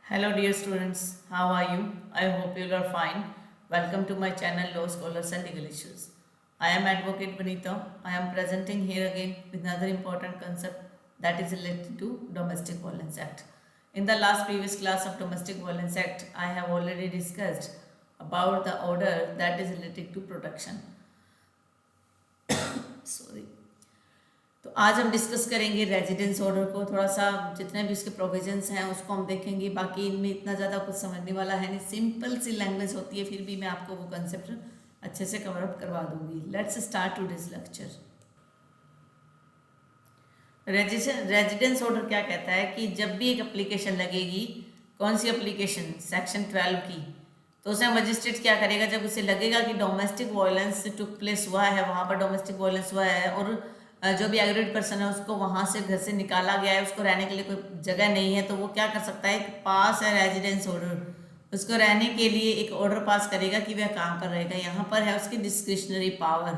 Hello dear students, how are you? I hope you are fine. Welcome to my channel Law Scholars and Legal Issues. I am Advocate Vanita. I am presenting here again with another important concept that is related to Domestic Violence Act. In the last previous class of Domestic Violence Act, I have already discussed about the order that is related to protection. Sorry. तो आज हम discuss करेंगे residence order को, थोड़ा सा जितने भी उसके प्रोविजंस हैं उसको हम देखेंगे। बाकी इनमें इतना ज़्यादा कुछ समझने वाला है नहीं, सिंपल सी लैंग्वेज होती है, फिर भी मैं आपको वो कंसेप्ट अच्छे से कवर अप करवा दूंगी। Let's start to this lecture. Residence order क्या कहता है कि जब भी एक एप्लीकेशन लगेगी, कौन सी एप्लीकेशन, सेक्शन 12 की, तो उसमें मजिस्ट्रेट क्या करेगा, जब उसे लगेगा कि डोमेस्टिक वायलेंस टुक प्लेस हुआ है, वहाँ पर डोमेस्टिक वायलेंस हुआ है और जो भी एग्रीड पर्सन है उसको वहाँ से घर से निकाला गया है, उसको रहने के लिए कोई जगह नहीं है, तो वो क्या कर सकता है, पास है रेजिडेंस ऑर्डर, उसको रहने के लिए एक ऑर्डर पास करेगा कि वह कहाँ पर रहेगा। यहाँ पर है उसकी डिस्क्रिशनरी पावर।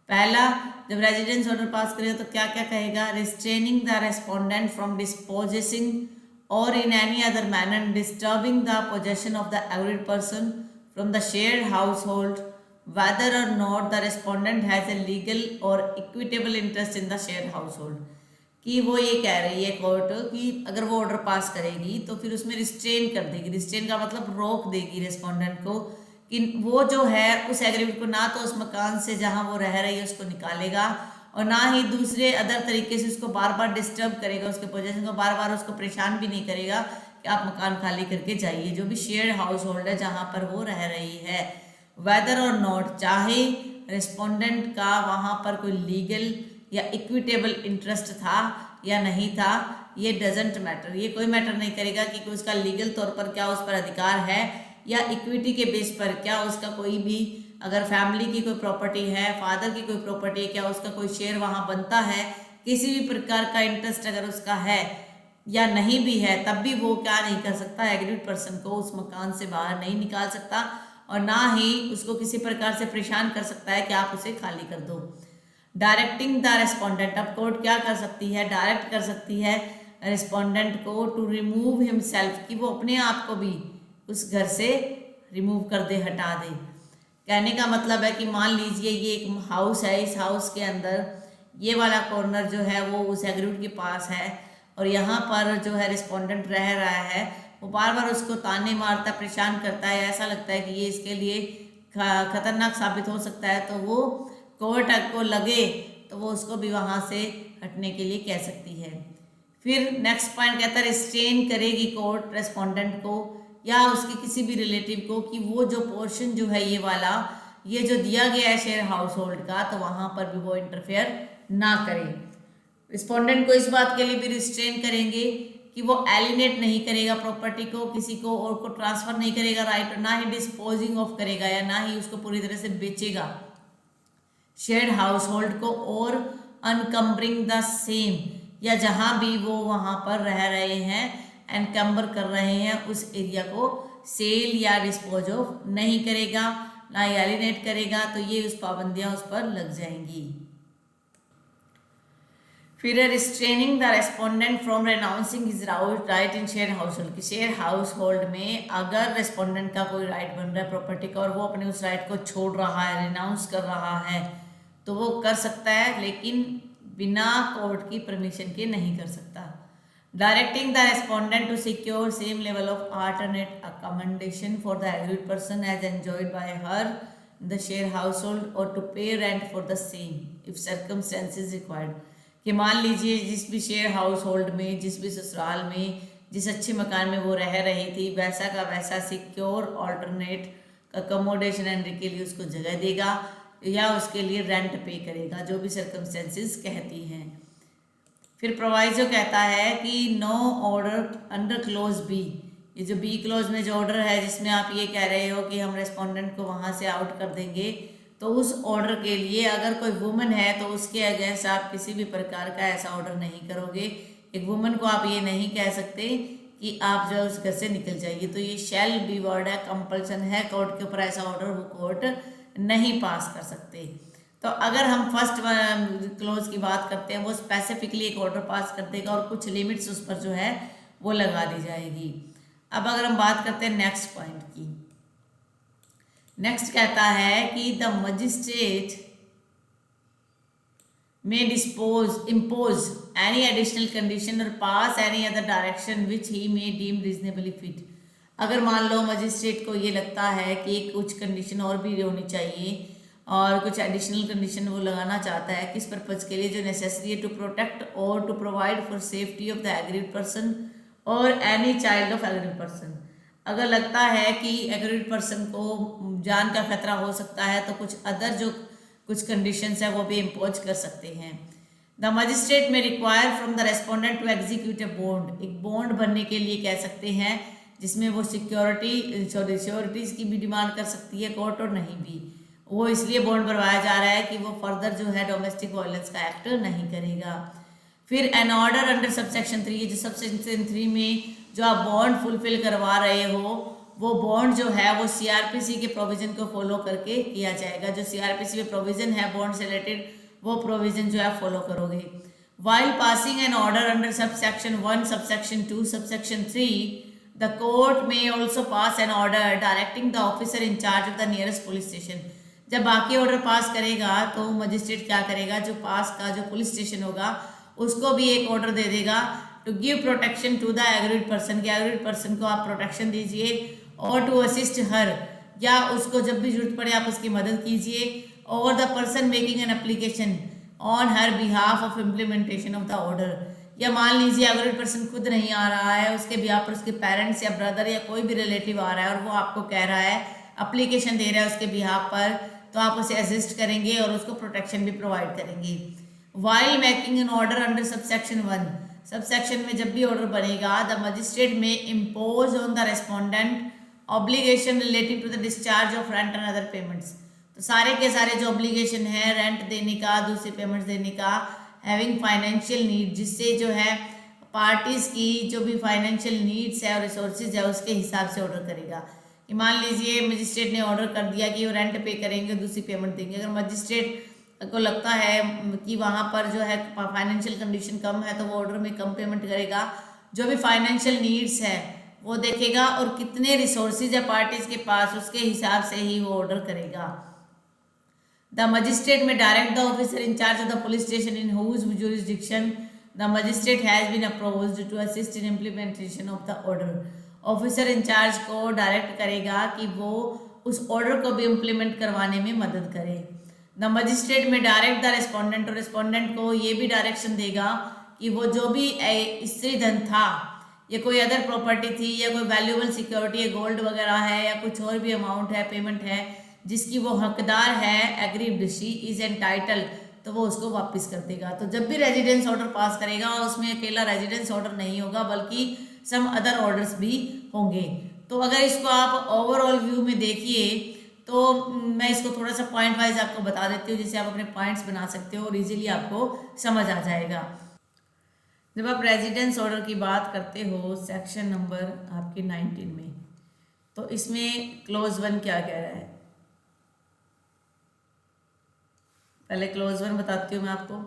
पहला, जब रेजिडेंस ऑर्डर पास करेगा तो क्या क्या कहेगा, रिस्ट्रेनिंग द रेस्पोंडेंट फ्रॉम डिस्पोजेसिंग और in any other manner disturbing the possession of the aggrieved person from the shared house hold whether or not the respondent has a legal or equitable interest in the shared household। कि वो ये कह रही है court कि अगर वो order pass करेगी तो फिर उसमें रिस्ट्रेन कर देगी। रिस्ट्रेन का मतलब रोक देगी रेस्पोंडेंट को कि वो जो है उस एग्रीमेंट को ना तो उस मकान से जहाँ वो रह रही है उसको निकालेगा और ना ही दूसरे अदर तरीके से उसको बार बार डिस्टर्ब करेगा, उसके पोजीशन को बार बार उसको परेशान भी नहीं करेगा कि आप मकान खाली करके जाइए, जो भी शेयर्ड हाउस होल्ड है जहाँ पर वो रह रही है। वेदर और नॉट, चाहे रेस्पोंडेंट का वहाँ पर कोई लीगल या इक्विटेबल इंटरेस्ट था या नहीं था, ये डजेंट मैटर, ये कोई मैटर नहीं करेगा कि उसका लीगल तौर पर क्या उस पर अधिकार है या इक्विटी के बेस पर क्या उसका कोई भी, अगर फैमिली की कोई प्रॉपर्टी है, फादर की कोई प्रॉपर्टी है, क्या उसका कोई शेयर वहाँ बनता है, किसी भी प्रकार का इंटरेस्ट अगर उसका है या नहीं भी है, तब भी वो क्या नहीं कर सकता, एग्रीड पर्सन को उस मकान से बाहर नहीं निकाल सकता और ना ही उसको किसी प्रकार से परेशान कर सकता है कि आप उसे खाली कर दो। डायरेक्टिंग द रेस्पोंडेंट, अब कोर्ट क्या कर सकती है, डायरेक्ट कर सकती है रेस्पोंडेंट को टू रिमूव हिमसेल्फ, कि वो अपने आप को भी उस घर से रिमूव कर दे, हटा दे। कहने का मतलब है कि मान लीजिए ये एक हाउस है, इस हाउस के अंदर ये वाला कॉर्नर जो है वो उस एग्रीड के पास है और यहाँ पर जो है रिस्पोंडेंट रह रहा है, वो बार बार उसको ताने मारता, परेशान करता है, ऐसा लगता है कि ये इसके लिए खतरनाक साबित हो सकता है, तो वो कोर्ट को लगे तो वो उसको भी वहाँ से हटने के लिए कह सकती है। फिर नेक्स्ट पॉइंट कहता है रिस्ट्रेन करेगी कोर्ट रेस्पोंडेंट को या उसके किसी भी रिलेटिव को कि वो जो पोर्शन जो है ये वाला, ये जो दिया गया है शेयर हाउस होल्ड का, तो वहाँ पर भी वो इंटरफेयर ना करे। रिस्पोंडेंट को इस बात के लिए भी रिस्ट्रेन करेंगे कि वो एलिनेट नहीं करेगा प्रॉपर्टी को, किसी को और को ट्रांसफर नहीं करेगा राइट, ना ही डिस्पोजिंग ऑफ करेगा या ना ही उसको पूरी तरह से बेचेगा शेयर्ड हाउस होल्ड को, और अनकम्बरिंग द सेम, या जहाँ भी वो वहाँ पर रह रहे हैं एनकम्बर कर रहे हैं उस एरिया को सेल या डिस्पोज ऑफ नहीं करेगा, ना ही एलिनेट करेगा, तो ये उस पाबंदियाँ उस पर लग जाएंगी। फिर restraining the respondent from renouncing his right in share household, कि शेयर हाउस होल्ड में अगर रेस्पोंडेंट का कोई राइट बन रहा है प्रॉपर्टी का और वो अपने उस राइट को छोड़ रहा है, रेनाउंस कर रहा है, तो वो कर सकता है, लेकिन बिना कोर्ट की परमिशन के नहीं कर सकता। Directing the respondent to secure same level of alternate accommodation for the aggrieved person as enjoyed by her the share household और to pay rent for the same if circumstances required, कि मान लीजिए जिस भी share household में, जिस भी ससुराल में, जिस अच्छे मकान में वो रह रही थी, वैसा का वैसा सिक्योर ऑल्टरनेट अकोमोडेशन एंड के लिए उसको जगह देगा या उसके लिए रेंट पे करेगा, जो भी सर्कमस्टेंसेस कहती हैं। फिर प्रोवाइजो कहता है कि no order under clause B, ये जो बी क्लोज में जो ऑर्डर है जिसमें आप ये कह रहे हो कि हम रेस्पोंडेंट को वहाँ से आउट कर देंगे, तो उस ऑर्डर के लिए अगर कोई वुमन है तो उसके अगेंस्ट आप किसी भी प्रकार का ऐसा ऑर्डर नहीं करोगे। एक वुमन को आप ये नहीं कह सकते कि आप जो उस घर से निकल जाइए, तो ये शैल बी वर्ड है, कंपल्सन है, कोर्ट के ऊपर ऐसा ऑर्डर वो कोर्ट नहीं पास कर सकते। तो अगर हम फर्स्ट क्लोज की बात करते हैं, वो स्पेसिफिकली एक ऑर्डर पास कर देगा और कुछ लिमिट्स उस पर जो है वो लगा दी जाएगी। अब अगर हम बात करते हैं नेक्स्ट पॉइंट की, नेक्स्ट कहता है कि the magistrate may impose any additional condition or pass any other direction which he may deem reasonably fit। अगर मान लो मजिस्ट्रेट को ये लगता है कि कुछ कंडीशन और भी होनी चाहिए और कुछ एडिशनल कंडीशन वो लगाना चाहता है, किस पर्पज़ के लिए, जो नेसेसरी है टू प्रोटेक्ट और to provide for safety of the aggrieved person और any child of aggrieved person. अगर लगता है कि एग्रीड पर्सन को जान का खतरा हो सकता है तो कुछ अदर जो कुछ कंडीशंस है वो भी इम्पोज कर सकते हैं। The magistrate may require from the respondent to execute a bond, एक बॉन्ड बनने के लिए कह सकते हैं जिसमें वो सिक्योरिटीज़ की भी डिमांड कर सकती है कोर्ट, और नहीं भी वो इसलिए बॉन्ड बनवाया जा रहा है कि वो फर्दर जो है डोमेस्टिक वायलेंस का एक्ट नहीं करेगा। फिर एन ऑर्डर अंडर सबसेक्शन 3, जो सबसेक्शन 3 में जो आप बॉन्ड फुलफिल करवा रहे हो वो बॉन्ड जो है वो सीआरपीसी के प्रोविजन को फॉलो करके किया जाएगा। जो सीआरपीसी में प्रोविजन है बॉन्ड से रिलेटेड वो प्रोविजन जो है फॉलो करोगे। While passing an order under subsection 1, subsection 2, subsection 3, the court may also pass an order directing the officer in charge of the nearest police station. जब बाकी order pass करेगा तो magistrate क्या करेगा, जो पास का जो पुलिस स्टेशन होगा उसको भी एक ऑर्डर दे देगा to give protection to the aggrieved person, के एग्रीड पर्सन को आप प्रोटेक्शन दीजिए, और टू असिस्ट हर, या उसको जब भी जरूरत पड़े आप उसकी मदद कीजिए, और the person making an application on her behalf of implementation of the order. या मान लीजिए अगर पर्सन खुद नहीं आ रहा है, उसके बिहाफ पर उसके पेरेंट्स या ब्रदर या कोई भी रिलेटिव आ रहा है और वो आपको कह रहा है, एप्लीकेशन दे रहा है उसके बिहाफ पर, तो आप उसे असिस्ट करेंगे और उसको प्रोटेक्शन भी प्रोवाइड करेंगे। While making an order under subsection 1, subsection में जब भी ऑर्डर बनेगा the magistrate may impose on the respondent obligation relating to the discharge of rent and other payments. तो सारे के सारे जो ऑब्लिगेशन है रेंट देने का, दूसरे पेमेंट्स देने का, हैविंग फाइनेंशियल नीड, जिससे जो है पार्टीज की जो भी फाइनेंशियल नीड्स है और रिसोर्सेज है उसके हिसाब से ऑर्डर करेगा। कि मान लीजिए मजिस्ट्रेट ने ऑर्डर कर दिया कि वो रेंट पे करेंगे, दूसरी पेमेंट देंगे। अगर मजिस्ट्रेट को लगता है कि वहाँ पर जो है फाइनेंशियल कंडीशन कम है तो वो ऑर्डर में कम पेमेंट करेगा। जो भी फाइनेंशियल नीड्स है वो देखेगा और कितने रिसोर्सेज है पार्टीज के पास उसके हिसाब से ही वो ऑर्डर करेगा। The magistrate may direct the officer in charge of the police station in whose jurisdiction the magistrate has been approved to assist in implementation of the order. Officer in charge को direct करेगा कि वो उस order को भी implement करवाने में मदद करे। The magistrate may direct the respondent, और रेस्पोंडेंट को ये भी डायरेक्शन देगा कि वो जो भी स्त्री धन था या कोई अदर प्रॉपर्टी थी या कोई वैल्यूएबल सिक्योरिटी है, गोल्ड वगैरह है या कुछ और भी अमाउंट है, पेमेंट है जिसकी वो हकदार है, एग्रीड शी इज एंटाइटल, तो वो उसको वापस कर देगा। तो जब भी रेजिडेंस ऑर्डर पास करेगा उसमें अकेला रेजिडेंस ऑर्डर नहीं होगा बल्कि सम अदर ऑर्डर्स भी होंगे। तो अगर इसको आप ओवरऑल व्यू में देखिए तो मैं इसको थोड़ा सा पॉइंट वाइज आपको बता देती हूँ जिससे आप अपने पॉइंट्स बना सकते हो और इजीली आपको समझ आ जाएगा। जब आप रेजिडेंस ऑर्डर की बात करते हो सेक्शन नंबर आपके 19 में, तो इसमें क्लोज 1 क्या कह रहा है, पहले क्लोज 1 बताती हूँ मैं आपको।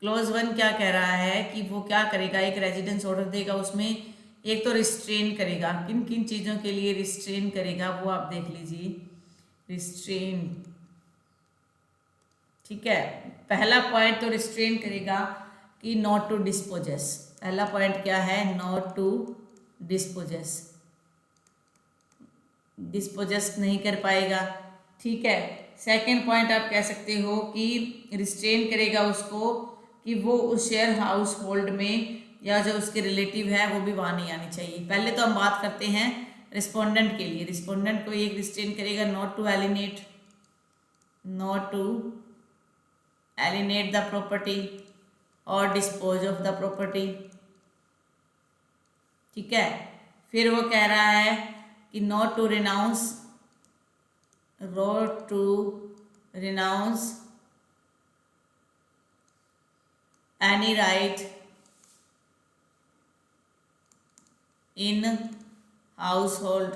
क्लोज 1 क्या कह रहा है कि वो क्या करेगा, एक रेजिडेंस ऑर्डर देगा, उसमें एक तो रिस्ट्रेन करेगा, किन किन चीज़ों के लिए रिस्ट्रेन करेगा वो आप देख लीजिए। रिस्ट्रेन, ठीक है, पहला पॉइंट तो रिस्ट्रेन करेगा कि नॉट टू डिस्पोजेस। पहला पॉइंट क्या है, नॉट टू डिस्पोजेस, डिस्पोजेस नहीं कर पाएगा, ठीक है। सेकंड पॉइंट आप कह सकते हो कि रिस्ट्रेन करेगा उसको कि वो उस शेयर हाउस होल्ड में या जो उसके रिलेटिव है वो भी वहाँ नहीं आनी चाहिए। पहले तो हम बात करते हैं रिस्पोंडेंट के लिए। रिस्पोंडेंट को एक रिस्ट्रेन करेगा not to alienate, not to alienate the property और डिस्पोज ऑफ द प्रॉपर्टी, ठीक है। फिर वो कह रहा है कि not to renounce, not to renounce any right in household,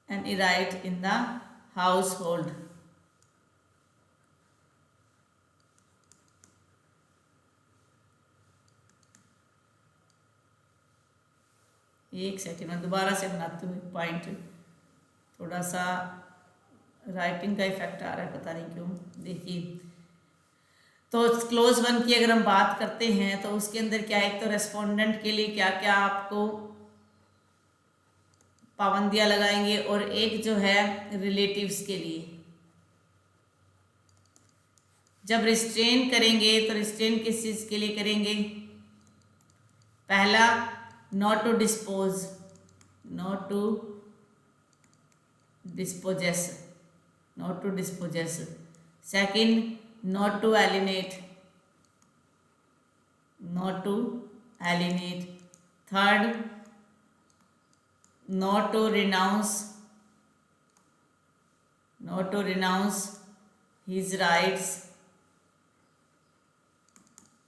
any right in the household। एक सेकेंड में दोबारा से बनाती हूँ पॉइंट, थोड़ा सा राइटिंग का इफेक्ट आ रहा है, पता नहीं क्यों। देखिए, तो क्लोज वन की अगर हम बात करते हैं तो उसके अंदर क्या है, एक तो रेस्पोंडेंट के लिए क्या क्या आपको पाबंदियां लगाएंगे, और एक जो है रिलेटिव्स के लिए। जब रिस्ट्रेन करेंगे तो रिस्ट्रेन किस चीज़ के लिए करेंगे? पहला, not to dispose, not to disposes, not to disposes. Second, not to alienate, not to alienate. Third, not to renounce, not to renounce his rights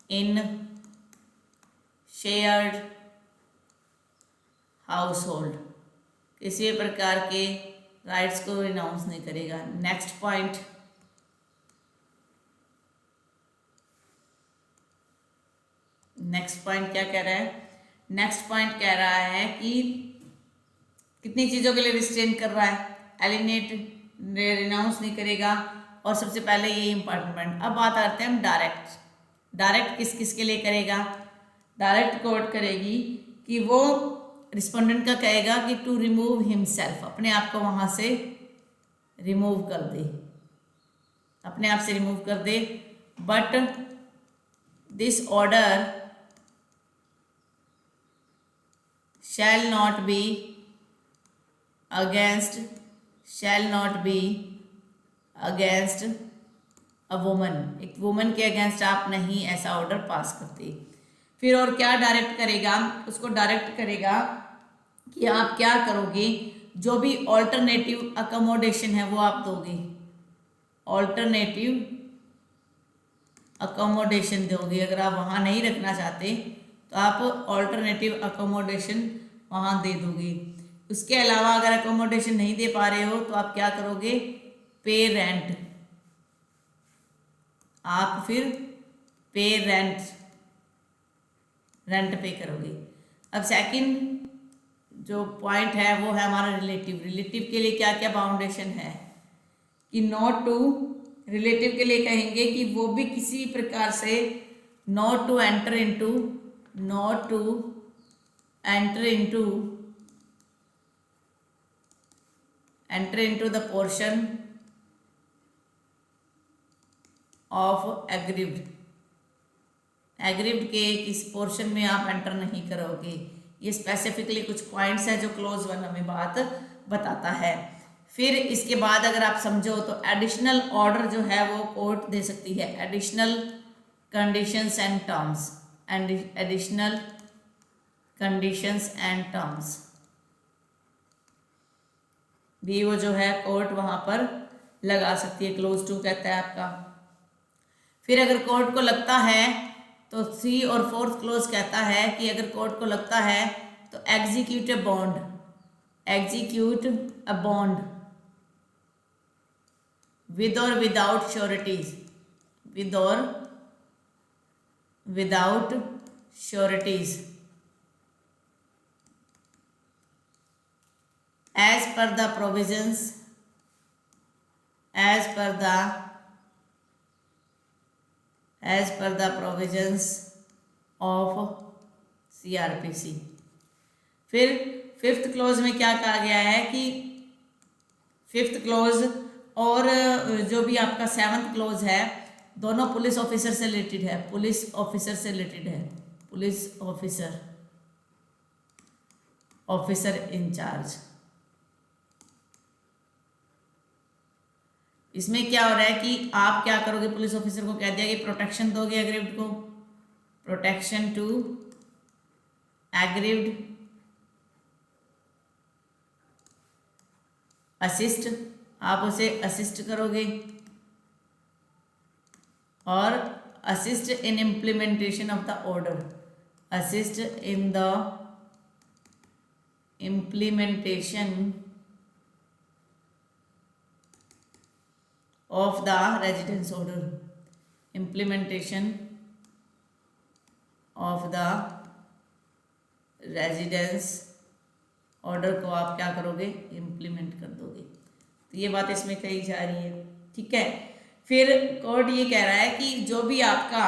in shared household, किसी भी प्रकार के राइट्स को रिनाउंस नहीं करेगा। नेक्स्ट पॉइंट, नेक्स्ट पॉइंट क्या कह रहा है? नेक्स्ट पॉइंट कह रहा है कि कितनी चीज़ों के लिए रिस्ट्रेन कर रहा है? एलिनेट, रिनाउंस नहीं करेगा, और सबसे पहले ये इंपॉर्टेंट पॉइंट। अब बात करते हैं हम डायरेक्ट। डायरेक्ट किस किस के लिए करेगा? डायरेक्ट कोर्ट करेगी कि वो रिस्पोंडेंट का कहेगा कि टू रिमूव हिमसेल्फ, अपने आप को वहाँ से रिमूव कर दे, अपने आप से रिमूव कर दे। But this order shall not be against a woman, एक वुमन के अगेंस्ट आप नहीं ऐसा ऑर्डर पास करते। फिर और क्या डायरेक्ट करेगा? उसको डायरेक्ट करेगा कि आप क्या करोगे, जो भी ऑल्टरनेटिव अकोमोडेशन है वो आप दोगे, ऑल्टरनेटिव अकोमोडेशन दोगे। अगर आप वहाँ नहीं रखना चाहते तो आप ऑल्टरनेटिव अकोमोडेशन वहाँ दे दोगे। उसके अलावा अगर अकोमोडेशन नहीं दे पा रहे हो तो आप क्या करोगे? पे रेंट, आप फिर पे रेंट पे करोगे। अब सेकंड जो पॉइंट है वो है हमारा रिलेटिव। रिलेटिव के लिए क्या क्या बाउंडेशन है कि नॉट टू, रिलेटिव के लिए कहेंगे कि वो भी किसी प्रकार से not to enter into, not to enter into the portion of aggrieved, aggrieved के किस पोर्शन में आप एंटर नहीं करोगे। ये स्पेसिफिकली कुछ पॉइंट्स हैं जो क्लोज वन हमें बात बताता है। फिर इसके बाद अगर आप समझो तो एडिशनल ऑर्डर जो है वो कोर्ट दे सकती है, additional conditions and terms, and additional conditions and terms भी वो जो है कोर्ट वहाँ पर लगा सकती है। क्लोज टू कहता है आपका। फिर अगर कोर्ट को लगता है तो थ्री और फोर्थ क्लोज कहता है कि अगर कोर्ट को लगता है तो execute a bond, execute a bond with और विदाउट श्योरिटीज, विद और without sureties as per the provisions of CRPC। फिर फिफ्थ क्लोज में क्या कहा गया है कि फिफ्थ क्लोज और जो भी आपका सेवंथ क्लोज है दोनों पुलिस ऑफिसर से रिलेटेड है, पुलिस ऑफिसर से रिलेटेड है, पुलिस ऑफिसर इंचार्ज। इसमें क्या हो रहा है कि आप क्या करोगे? पुलिस ऑफिसर को कह दिया कि प्रोटेक्शन दोगे एग्रीव्ड को, प्रोटेक्शन टू एग्रीव्ड, असिस्ट, आप उसे असिस्ट करोगे, और assist in implementation of the order, assist in the implementation of the residence order, implementation of the residence order को आप क्या करोगे, इम्प्लीमेंट कर दोगे। तो ये बात इसमें कही जा रही है, ठीक है। फिर कोर्ट ये कह रहा है कि जो भी आपका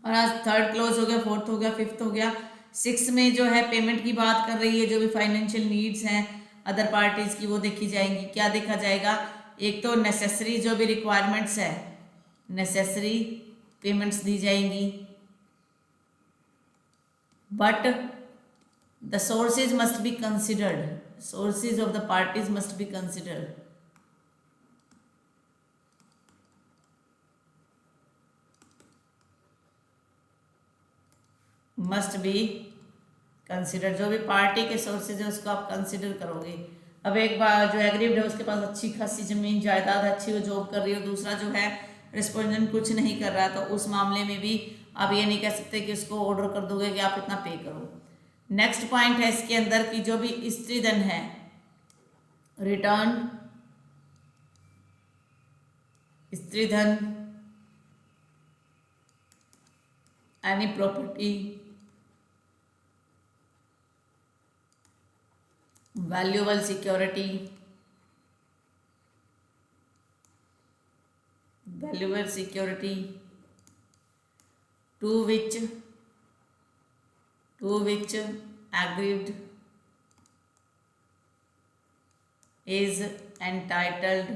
हमारा थर्ड क्लोज हो गया, फोर्थ हो गया, फिफ्थ हो गया, सिक्स में जो है पेमेंट की बात कर रही है, जो भी फाइनेंशियल नीड्स हैं अदर पार्टीज की वो देखी जाएंगी। क्या देखा जाएगा, एक तो नेसेसरी जो भी रिक्वायरमेंट्स है, नेसेसरी पेमेंट्स दी जाएंगी, but the sources must be considered, sources of the parties must be considered, must be considered। जो भी पार्टी के सोर्सेज है उसको आप कंसिडर करोगे। अब एक बार जो एग्रीड है उसके पास अच्छी खासी जमीन जायदाद, अच्छी वो जॉब कर रही हो, दूसरा जो है रिस्पोंडेंट कुछ नहीं कर रहा, तो उस मामले में भी आप ये नहीं कह सकते कि उसको ऑर्डर कर दोगे कि आप इतना पे करो। नेक्स्ट पॉइंट है इसके अंदर कि जो भी स्त्री धन है, return stridhan, any property, valuable security, valuable security to which aggrieved is entitled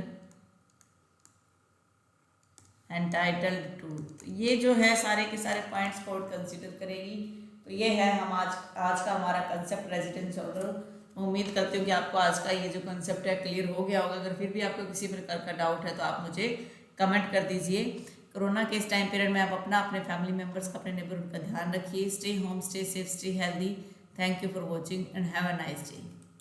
to। ये जो है सारे के सारे पॉइंट्स कोर्ट कंसीडर करेगी। तो ये है हम आज का हमारा कंसेप्ट रेजिडेंस ऑर्डर। उम्मीद करती हूँ कि आपको आज का ये जो कंसेप्ट है क्लियर हो गया होगा। अगर फिर भी आपको किसी प्रकार का डाउट है तो आप मुझे कमेंट कर दीजिए। कोरोना के इस टाइम पीरियड में आप अपना, अपने फैमिली मेम्बर्स का, अपने नेबरहुड का ध्यान रखिए। Stay home, stay safe, stay healthy. Thank you for watching and have a nice day.